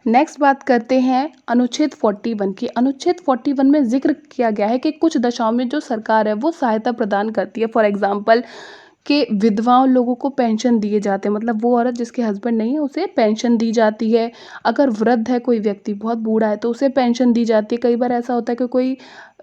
Next बात करते हैं अनुच्छेद 41 की। अनुच्छेद 41 में ज़िक्र किया गया है कि कुछ दशाओं में जो सरकार है वो सहायता प्रदान करती है। फॉर एग्ज़ाम्पल कि विधवाओं लोगों को पेंशन दिए जाते हैं, मतलब वो औरत जिसके हस्बैंड नहीं है उसे पेंशन दी जाती है। अगर वृद्ध है कोई व्यक्ति बहुत बूढ़ा है तो उसे पेंशन दी जाती है। कई बार ऐसा होता है कि कोई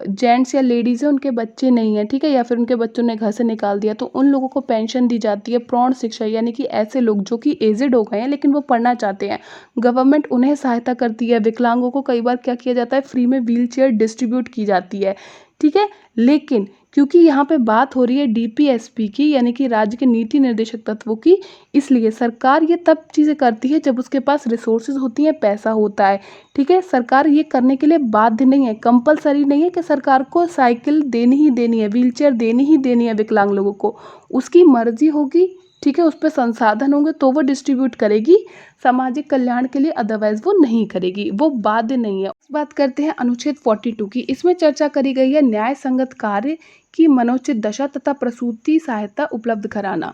जेंट्स या लेडीज़ है उनके बच्चे नहीं हैं, ठीक है, या फिर उनके बच्चों ने घर से निकाल दिया तो उन लोगों को पेंशन दी जाती है। प्रौढ़ शिक्षा यानी कि ऐसे लोग जो कि एजेड हो गए हैं लेकिन वो पढ़ना चाहते हैं, गवर्नमेंट उन्हें सहायता करती है। विकलांगों को कई बार क्या किया जाता है, फ्री में व्हील चेयर डिस्ट्रीब्यूट की जाती है, ठीक है। लेकिन क्योंकि यहाँ पे बात हो रही है डीपीएसपी की यानी कि राज्य के नीति निर्देशक तत्वों की, इसलिए सरकार ये तब चीज़ें करती है जब उसके पास रिसोर्सेज होती हैं, पैसा होता है, ठीक है। सरकार ये करने के लिए बाध्य नहीं है, कंपलसरी नहीं है कि सरकार को साइकिल देनी ही देनी है, व्हीलचेयर देनी ही देनी है विकलांग लोगों को। उसकी मर्जी होगी, ठीक है, उस पर संसाधन होंगे तो वो डिस्ट्रीब्यूट करेगी सामाजिक कल्याण के लिए, अदरवाइज वो नहीं करेगी, वो बाध्य नहीं है। बात करते हैं अनुच्छेद 42 की। इसमें चर्चा करी गई है न्याय संगत कार्य की मनोचित दशा तथा प्रसूति सहायता उपलब्ध कराना।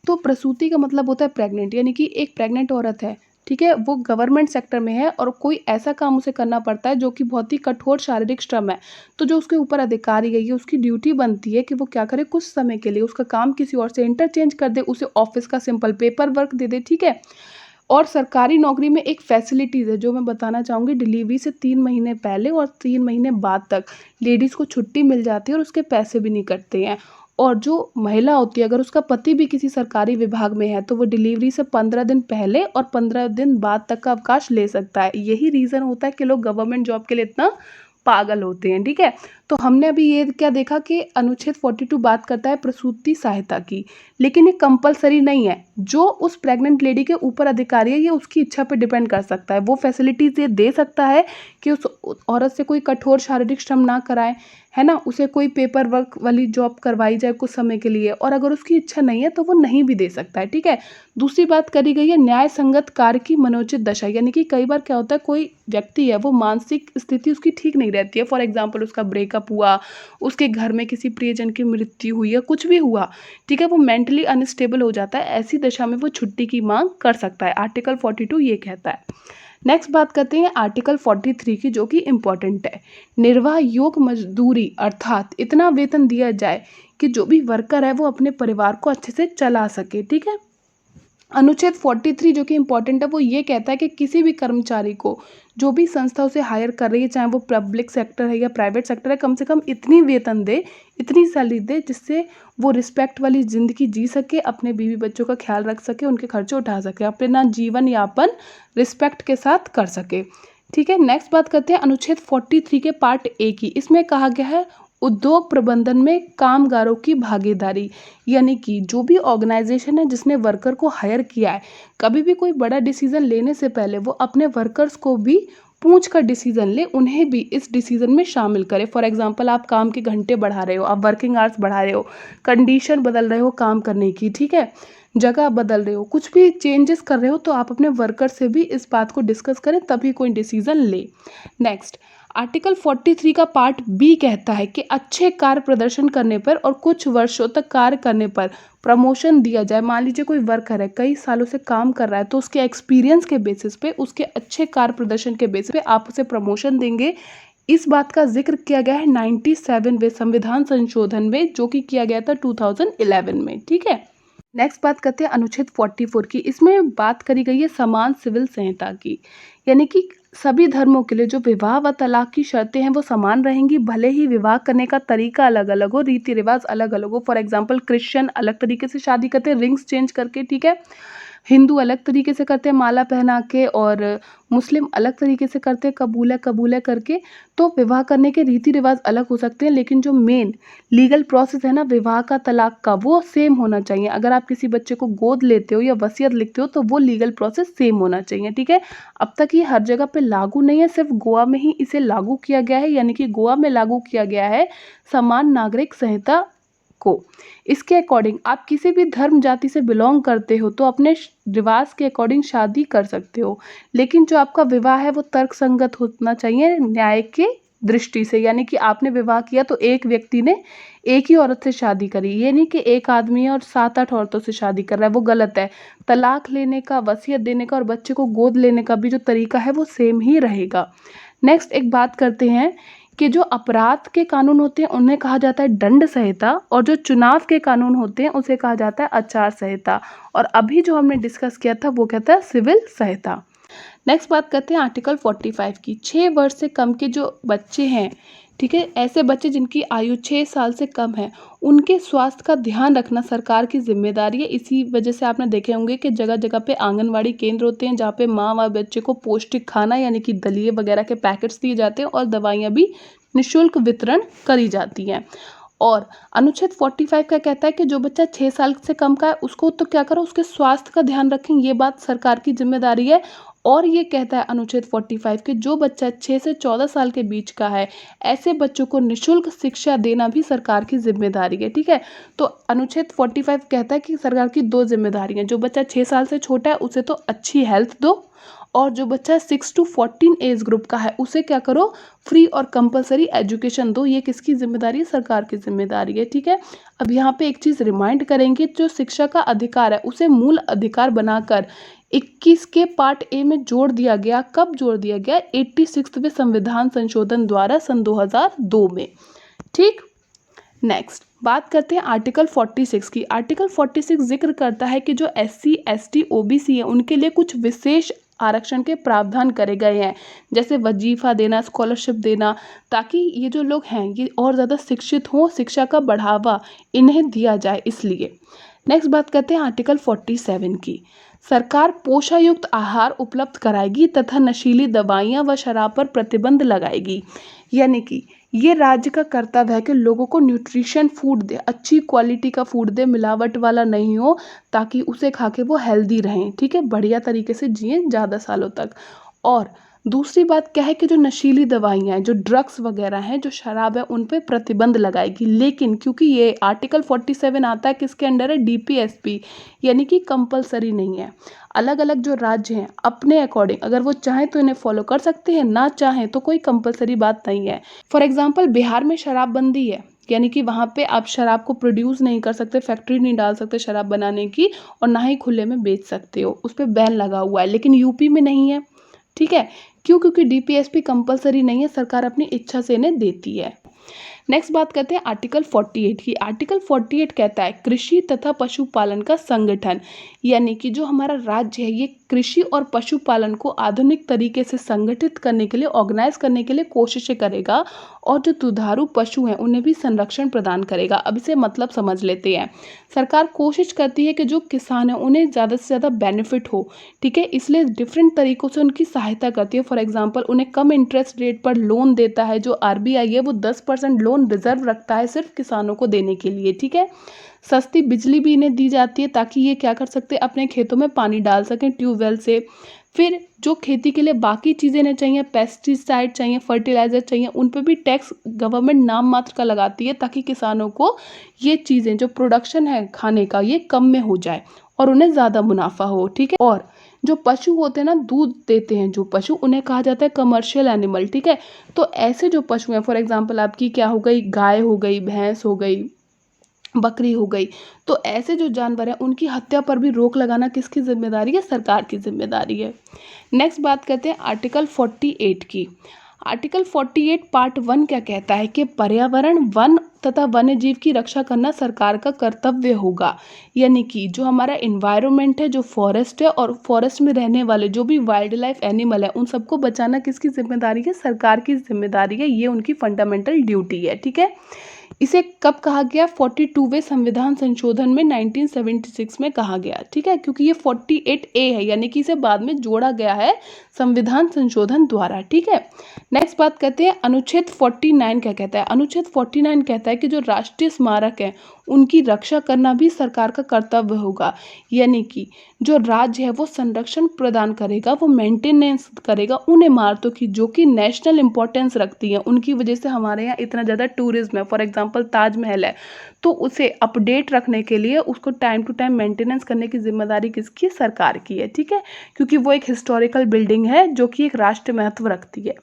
तो प्रसूति का मतलब होता है प्रेग्नेंट, यानी कि एक प्रेग्नेंट औरत है, ठीक है, वो गवर्नमेंट सेक्टर में है और कोई ऐसा काम उसे करना पड़ता है जो कि बहुत ही कठोर शारीरिक श्रम है। तो जो उसके ऊपर अधिकारी गई है उसकी ड्यूटी बनती है कि वो क्या करे, कुछ समय के लिए उसका काम किसी और से इंटरचेंज कर दे, उसे ऑफिस का सिंपल पेपर वर्क दे दे, ठीक है। और सरकारी नौकरी में एक फैसिलिटीज़ है जो मैं बताना चाहूँगी, डिलीवरी से 3 महीने पहले और 3 महीने बाद तक लेडीज़ को छुट्टी मिल जाती है और उसके पैसे भी नहीं कटते हैं। और जो महिला होती है अगर उसका पति भी किसी सरकारी विभाग में है तो वो डिलीवरी से 15 दिन पहले और 15 दिन बाद तक का अवकाश ले सकता है। यही रीज़न होता है कि लोग गवर्नमेंट जॉब के लिए इतना पागल होते हैं, ठीक है। तो हमने अभी ये क्या देखा कि अनुच्छेद 42 बात करता है प्रसूति सहायता की, लेकिन ये कंपलसरी नहीं है। जो उस प्रेग्नेंट लेडी के ऊपर अधिकारी है ये उसकी इच्छा पे डिपेंड कर सकता है, वो फैसिलिटीज़ ये दे सकता है कि उस औरत से कोई कठोर शारीरिक श्रम ना कराए, है ना, उसे कोई पेपर वर्क वाली जॉब करवाई जाए कुछ समय के लिए, और अगर उसकी इच्छा नहीं है तो वो नहीं भी दे सकता है, ठीक है। दूसरी बात करी गई है न्याय संगत कार्य की मनोचित दशा, यानी कि कई बार क्या होता है कोई व्यक्ति है वो मानसिक स्थिति उसकी ठीक नहीं रहती है। फॉर एग्जाम्पल उसका ब्रेकअप हुआ, उसके घर में किसी प्रियजन की मृत्यु हुई या कुछ भी हुआ, ठीक है, वो मेंटली अनस्टेबल हो जाता है, ऐसी दशा में वो छुट्टी की मांग कर सकता है। आर्टिकल 42 ये कहता है। नेक्स्ट बात करते हैं आर्टिकल 43 की जो कि इम्पॉर्टेंट है। निर्वाह योग मजदूरी अर्थात इतना वेतन दिया जाए कि जो भी वर्कर है वो अपने परिवार को अच्छे से चला सके, ठीक है। अनुच्छेद 43 जो कि इम्पोर्टेंट है वो ये कहता है कि किसी भी कर्मचारी को जो भी संस्था उसे हायर कर रही है, चाहे वो पब्लिक सेक्टर है या प्राइवेट सेक्टर है, कम से कम इतनी वेतन दे, इतनी सैलरी दे जिससे वो रिस्पेक्ट वाली ज़िंदगी जी सके, अपने बीवी बच्चों का ख्याल रख सके, उनके खर्चे उठा सके, अपना जीवन यापन रिस्पेक्ट के साथ कर सके, ठीक है। नेक्स्ट बात करते हैं अनुच्छेद 43 के पार्ट ए की। इसमें कहा गया है उद्योग प्रबंधन में कामगारों की भागीदारी, यानी कि जो भी ऑर्गेनाइजेशन है जिसने वर्कर को हायर किया है, कभी भी कोई बड़ा डिसीजन लेने से पहले वो अपने वर्कर्स को भी पूछ कर डिसीजन ले, उन्हें भी इस डिसीजन में शामिल करे। फॉर एग्जांपल आप काम के घंटे बढ़ा रहे हो, आप वर्किंग आवर्स बढ़ा रहे हो, कंडीशन बदल रहे हो काम करने की, ठीक है, जगह बदल रहे हो, कुछ भी चेंजेस कर रहे हो तो आप अपने वर्कर से भी इस बात को डिस्कस करें तभी कोई डिसीजन ले। नेक्स्ट आर्टिकल 43 का पार्ट बी कहता है कि अच्छे कार्य प्रदर्शन करने पर और कुछ वर्षों तक कार्य करने पर प्रमोशन दिया जाए। मान लीजिए कोई वर्कर है कई सालों से काम कर रहा है तो उसके एक्सपीरियंस के बेसिस पे, उसके अच्छे कार्य प्रदर्शन के बेसिस पे आप उसे प्रमोशन देंगे। इस बात का जिक्र किया गया है 97वें संविधान संशोधन में जो कि किया गया था 2011 में, ठीक है। नेक्स्ट बात करते हैं अनुच्छेद 44 की। इसमें बात करी गई है समान सिविल संहिता की, यानी कि सभी धर्मों के लिए जो विवाह व तलाक की शर्तें हैं वो समान रहेंगी, भले ही विवाह करने का तरीका अलग अलग हो, रीति रिवाज अलग अलग हो। फॉर एग्जाम्पल क्रिश्चियन अलग तरीके से शादी करते हैं रिंग्स चेंज करके, ठीक है, हिंदू अलग तरीके से करते हैं माला पहना के, और मुस्लिम अलग तरीके से करते हैं कबूला कबूला करके। तो विवाह करने के रीति रिवाज अलग हो सकते हैं लेकिन जो मेन लीगल प्रोसेस है ना विवाह का तलाक का वो सेम होना चाहिए। अगर आप किसी बच्चे को गोद लेते हो या वसीयत लिखते हो तो वो लीगल प्रोसेस सेम होना चाहिए, ठीक है। अब तक ये हर जगह पे लागू नहीं है, सिर्फ गोवा में ही इसे लागू किया गया है, यानी कि गोवा में लागू किया गया है समान नागरिक संहिता को। इसके अकॉर्डिंग आप किसी भी धर्म जाति से बिलोंग करते हो तो अपने रिवाज के अकॉर्डिंग शादी कर सकते हो, लेकिन जो आपका विवाह है वो तर्क संगत होना चाहिए, न्याय के दृष्टि से, यानी कि आपने विवाह किया तो एक व्यक्ति ने एक ही औरत से शादी करी, ये नहीं कि एक आदमी है और 7-8 औरतों से शादी कर रहा है, वो गलत है। तलाक लेने का, वसीयत देने का और बच्चे को गोद लेने का भी जो तरीका है वो सेम ही रहेगा। नेक्स्ट एक बात करते हैं कि जो अपराध के कानून होते हैं उन्हें कहा जाता है दंड संहिता, और जो चुनाव के कानून होते हैं उसे कहा जाता है आचार संहिता, और अभी जो हमने डिस्कस किया था वो कहता है सिविल संहिता। नेक्स्ट बात करते हैं आर्टिकल 45 की। 6 वर्ष से कम के जो बच्चे हैं, ठीक है, ऐसे बच्चे जिनकी आयु 6 साल से कम है, उनके स्वास्थ्य का ध्यान रखना सरकार की जिम्मेदारी है। इसी वजह से आपने देखे होंगे कि जगह जगह पे आंगनवाड़ी केंद्र होते हैं जहाँ पे माँ व बच्चे को पौष्टिक खाना यानी कि दलिए वगैरह के पैकेट्स दिए जाते हैं और दवाइयाँ भी निःशुल्क वितरण करी जाती हैं। और अनुच्छेद 45 का कहता है कि जो बच्चा 6 साल से कम का है उसको तो क्या करो, उसके स्वास्थ्य का ध्यान रखें, ये बात सरकार की जिम्मेदारी है। और ये कहता है अनुच्छेद 45 कि जो बच्चा 6 से 14 साल के बीच का है, ऐसे बच्चों को निःशुल्क शिक्षा देना भी सरकार की जिम्मेदारी है। ठीक है, तो अनुच्छेद 45 कहता है कि सरकार की 2 जिम्मेदारियां हैं, जो बच्चा 6 साल से छोटा है उसे तो अच्छी हेल्थ दो, और जो बच्चा 6 to 14 एज ग्रुप का है उसे क्या करो, फ्री और कंपलसरी एजुकेशन दो। ये किसकी जिम्मेदारी है, सरकार की जिम्मेदारी है। ठीक है, अब यहाँ पे एक चीज़ रिमाइंड करेंगे, जो शिक्षा का अधिकार है उसे मूल अधिकार बनाकर 21 के पार्ट ए में जोड़ दिया गया। कब जोड़ दिया गया, 86वें संविधान संशोधन द्वारा सन 2002 में। ठीक, नेक्स्ट बात करते हैं आर्टिकल 46 की। आर्टिकल 46 जिक्र करता है कि जो SC ST OBC है उनके लिए कुछ विशेष आरक्षण के प्रावधान करे गए हैं, जैसे वजीफा देना, स्कॉलरशिप देना, ताकि ये जो लोग हैं ये और ज़्यादा शिक्षित हों, शिक्षा का बढ़ावा इन्हें दिया जाए इसलिए। नेक्स्ट बात करते हैं आर्टिकल 47 की। सरकार पोषायुक्त आहार उपलब्ध कराएगी तथा नशीली दवाइयाँ व शराब पर प्रतिबंध लगाएगी, यानी कि ये राज्य का कर्तव्य है कि लोगों को न्यूट्रिशन फूड दे, अच्छी क्वालिटी का फूड दे, मिलावट वाला नहीं हो, ताकि उसे खा के वो हेल्दी रहें। ठीक है, बढ़िया तरीके से जिए ज़्यादा सालों तक। और दूसरी बात क्या है कि जो नशीली दवाइयाँ हैं, जो ड्रग्स वगैरह हैं, जो शराब है, उन पे प्रतिबंध लगाएगी। लेकिन क्योंकि ये आर्टिकल 47 आता है किसके अंडर है, DPSP, यानी कि कंपलसरी नहीं है। अलग अलग जो राज्य हैं अपने अकॉर्डिंग अगर वो चाहें तो इन्हें फॉलो कर सकते हैं, ना चाहें तो कोई कंपलसरी बात नहीं है। फॉर एग्जाम्पल बिहार में शराबबंदी है, यानी कि वहाँ पे आप शराब को प्रोड्यूस नहीं कर सकते, फैक्ट्री नहीं डाल सकते शराब बनाने की, और ना ही खुले में बेच सकते हो, उस पर बैन लगा हुआ है। लेकिन यूपी में नहीं है। ठीक है, क्यों, क्योंकि DPSP कंपलसरी नहीं है, सरकार अपनी इच्छा से इन्हें देती है। नेक्स्ट बात करते हैं आर्टिकल 48 की। आर्टिकल 48 कहता है कृषि तथा पशुपालन का संगठन, यानी कि जो हमारा राज्य है ये कृषि और पशुपालन को आधुनिक तरीके से संगठित करने के लिए, ऑर्गेनाइज करने के लिए कोशिशें करेगा, और जो दुधारू पशु हैं उन्हें भी संरक्षण प्रदान करेगा। अब इसे मतलब समझ लेते हैं। सरकार कोशिश करती है कि जो किसान हैं उन्हें ज़्यादा से ज़्यादा बेनिफिट हो, ठीक है, इसलिए डिफरेंट तरीक़ों से उनकी सहायता करती है। फॉर एग्जांपल उन्हें कम इंटरेस्ट रेट पर लोन देता है। जो RBI है वो 10% लोन रिजर्व रखता है सिर्फ किसानों को देने के लिए। ठीक है, सस्ती बिजली भी इन्हें दी जाती है ताकि ये क्या कर सकते हैं, अपने खेतों में पानी डाल सकें ट्यूबवेल से। फिर जो खेती के लिए बाकी चीज़ें इन्हें चाहिए, पेस्टिसाइड चाहिए, फर्टिलाइज़र चाहिए, उन पे भी टैक्स गवर्नमेंट नाम मात्र का लगाती है, ताकि किसानों को ये चीज़ें जो प्रोडक्शन है खाने का ये कम में हो जाए और उन्हें ज़्यादा मुनाफा हो। ठीक है, और जो पशु होते हैं ना, दूध देते हैं जो पशु, उन्हें कहा जाता है कमर्शियल एनिमल। ठीक है, तो ऐसे जो पशु हैं, फॉर एग्जांपल आपकी क्या हो गई, गाय हो गई, भैंस हो गई, बकरी हो गई, तो ऐसे जो जानवर हैं उनकी हत्या पर भी रोक लगाना किसकी जिम्मेदारी है, सरकार की जिम्मेदारी है। नेक्स्ट बात करते हैं आर्टिकल 48 की। आर्टिकल 48 पार्ट 1 क्या कहता है कि पर्यावरण, वन तथा वन्य जीव की रक्षा करना सरकार का कर्तव्य होगा, यानी कि जो हमारा इन्वायरमेंट है, जो फॉरेस्ट है, और फॉरेस्ट में रहने वाले जो भी वाइल्ड लाइफ एनिमल है उन सबको बचाना किसकी जिम्मेदारी है, सरकार की जिम्मेदारी है। ये उनकी फंडामेंटल ड्यूटी है। ठीक है, इसे कब कहा गया, 42वें संविधान संशोधन में 1976 में कहा गया। ठीक है, क्योंकि ये 48A है, यानी कि इसे बाद में जोड़ा गया है संविधान संशोधन द्वारा। ठीक है, नेक्स्ट बात करते हैं अनुच्छेद 49 क्या कहता है। अनुच्छेद 49 कहता है कि जो राष्ट्रीय स्मारक है उनकी रक्षा करना भी सरकार का कर्तव्य होगा, यानी कि जो राज्य है वो संरक्षण प्रदान करेगा, वो मेंटेनेंस करेगा उन इमारतों की जो कि नेशनल इंपॉर्टेंस रखती हैं, उनकी वजह से हमारे यहाँ इतना ज़्यादा टूरिज्म है। फॉर एग्जांपल ताजमहल है, तो उसे अपडेट रखने के लिए उसको टाइम टू टाइम मेंटेनेंस करने की जिम्मेदारी किसकी, सरकार की है। ठीक है, क्योंकि वो एक हिस्टोरिकल बिल्डिंग है जो कि एक राष्ट्रीय महत्व रखती है।